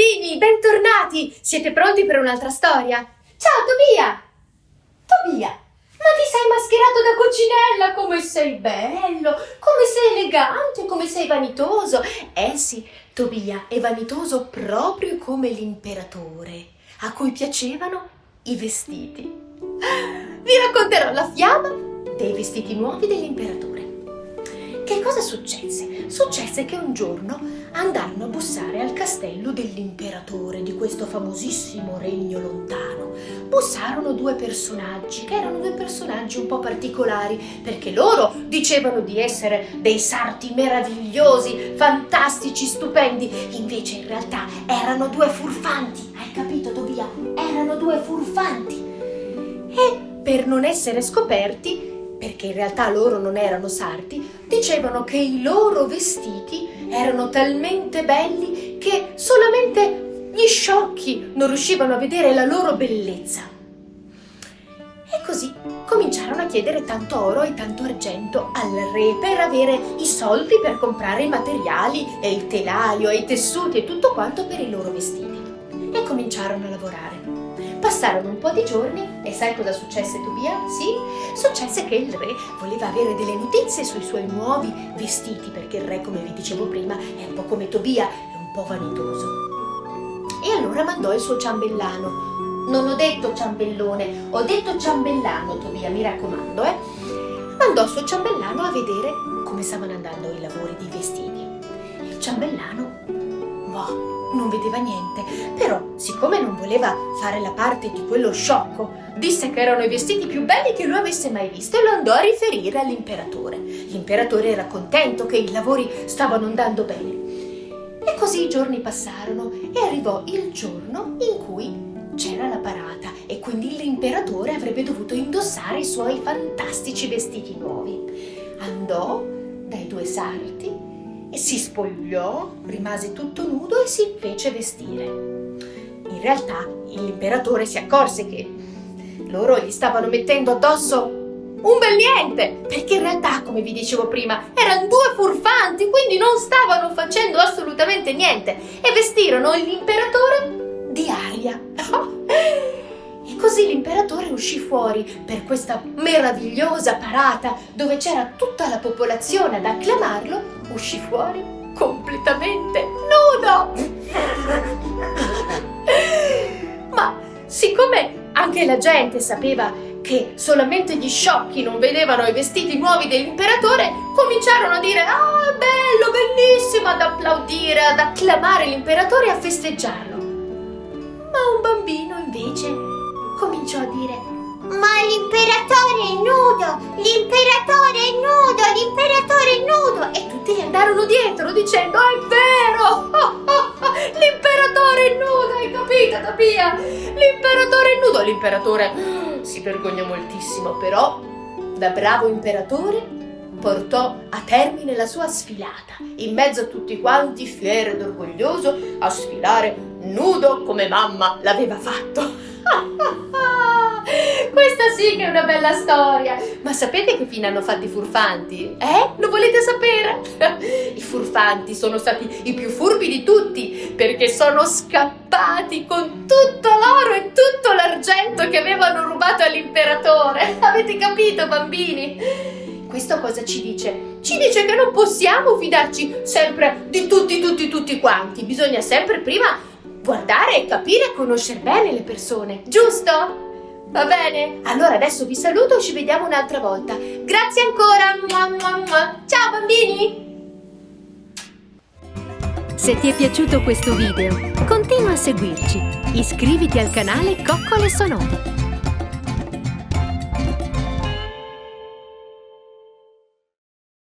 bambini, bentornati! Siete pronti per un'altra storia? Ciao Tobia! Tobia, ma ti sei mascherato da coccinella? Come sei bello, come sei elegante, come sei vanitoso! Sì, Tobia è vanitoso proprio come l'imperatore, a cui piacevano i vestiti. Vi racconterò la fiaba dei vestiti nuovi dell'imperatore. Che cosa successe? Successe che un giorno andarono a bussare al castello dell'imperatore di questo famosissimo regno lontano. Bussarono due personaggi, che erano due personaggi un po' particolari, perché loro dicevano di essere dei sarti meravigliosi, fantastici, stupendi, invece in realtà erano due furfanti. Hai capito, Tobia? Erano due furfanti. E per non essere scoperti, perché in realtà loro non erano sarti, dicevano che i loro vestiti erano talmente belli che solamente gli sciocchi non riuscivano a vedere la loro bellezza. E così cominciarono a chiedere tanto oro e tanto argento al re per avere i soldi per comprare i materiali e il telaio e i tessuti e tutto quanto per i loro vestiti. E cominciarono a lavorare. Passarono un po' di giorni e sai cosa successe, Tobia? Sì, successe che il re voleva avere delle notizie sui suoi nuovi vestiti, perché il re, come vi dicevo prima, è un po' come Tobia, è un po' vanitoso. E allora mandò il suo ciambellano. Non ho detto ciambellone, ho detto ciambellano, Tobia, mi raccomando, Mandò il suo ciambellano a vedere come stavano andando i lavori dei vestiti. Il ciambellano, non vedeva niente, però siccome non voleva fare la parte di quello sciocco, disse che erano i vestiti più belli che lui avesse mai visto e lo andò a riferire all'imperatore. L'imperatore era contento che i lavori stavano andando bene. E così i giorni passarono e arrivò il giorno in cui c'era la parata e quindi l'imperatore avrebbe dovuto indossare i suoi fantastici vestiti nuovi. Andò dai due sarti e si spogliò, rimase tutto nudo e si fece vestire. In realtà l'imperatore si accorse che loro gli stavano mettendo addosso un bel niente, perché in realtà, come vi dicevo prima, erano due furfanti, quindi non stavano facendo assolutamente niente e vestirono l'imperatore di aria. E così l'imperatore uscì fuori per questa meravigliosa parata dove c'era tutta la popolazione ad acclamarlo. Uscì fuori completamente nudo. Ma siccome anche la gente sapeva che solamente gli sciocchi non vedevano i vestiti nuovi dell'imperatore, cominciarono a dire: "Ah, bello, bellissimo", ad applaudire, ad acclamare l'imperatore e a festeggiarlo. Ma un bambino invece cominciò a dire: "Ma l'imperatore è nudo, l'imperatore è nudo, l'imperatore è nudo", e tutti gli andarono dietro dicendo: "È vero, l'imperatore è nudo, hai capito, Tobia? L'imperatore è nudo". L'imperatore si vergogna moltissimo, però da bravo imperatore portò a termine la sua sfilata, in mezzo a tutti quanti, fiero ed orgoglioso, a sfilare nudo come mamma l'aveva fatto. Questa sì che è una bella storia. Ma sapete che fine hanno fatto i furfanti? Lo volete sapere? I furfanti sono stati i più furbi di tutti, perché sono scappati con tutto l'oro e tutto l'argento che avevano rubato all'imperatore. Avete capito, bambini? Questo cosa ci dice? Ci dice che non possiamo fidarci sempre di tutti quanti. Bisogna sempre prima guardare e capire e conoscere bene le persone, giusto? Va bene? Allora adesso vi saluto e ci vediamo un'altra volta. Grazie ancora! Ciao bambini! Se ti è piaciuto questo video, continua a seguirci. Iscriviti al canale Coccole Sonore.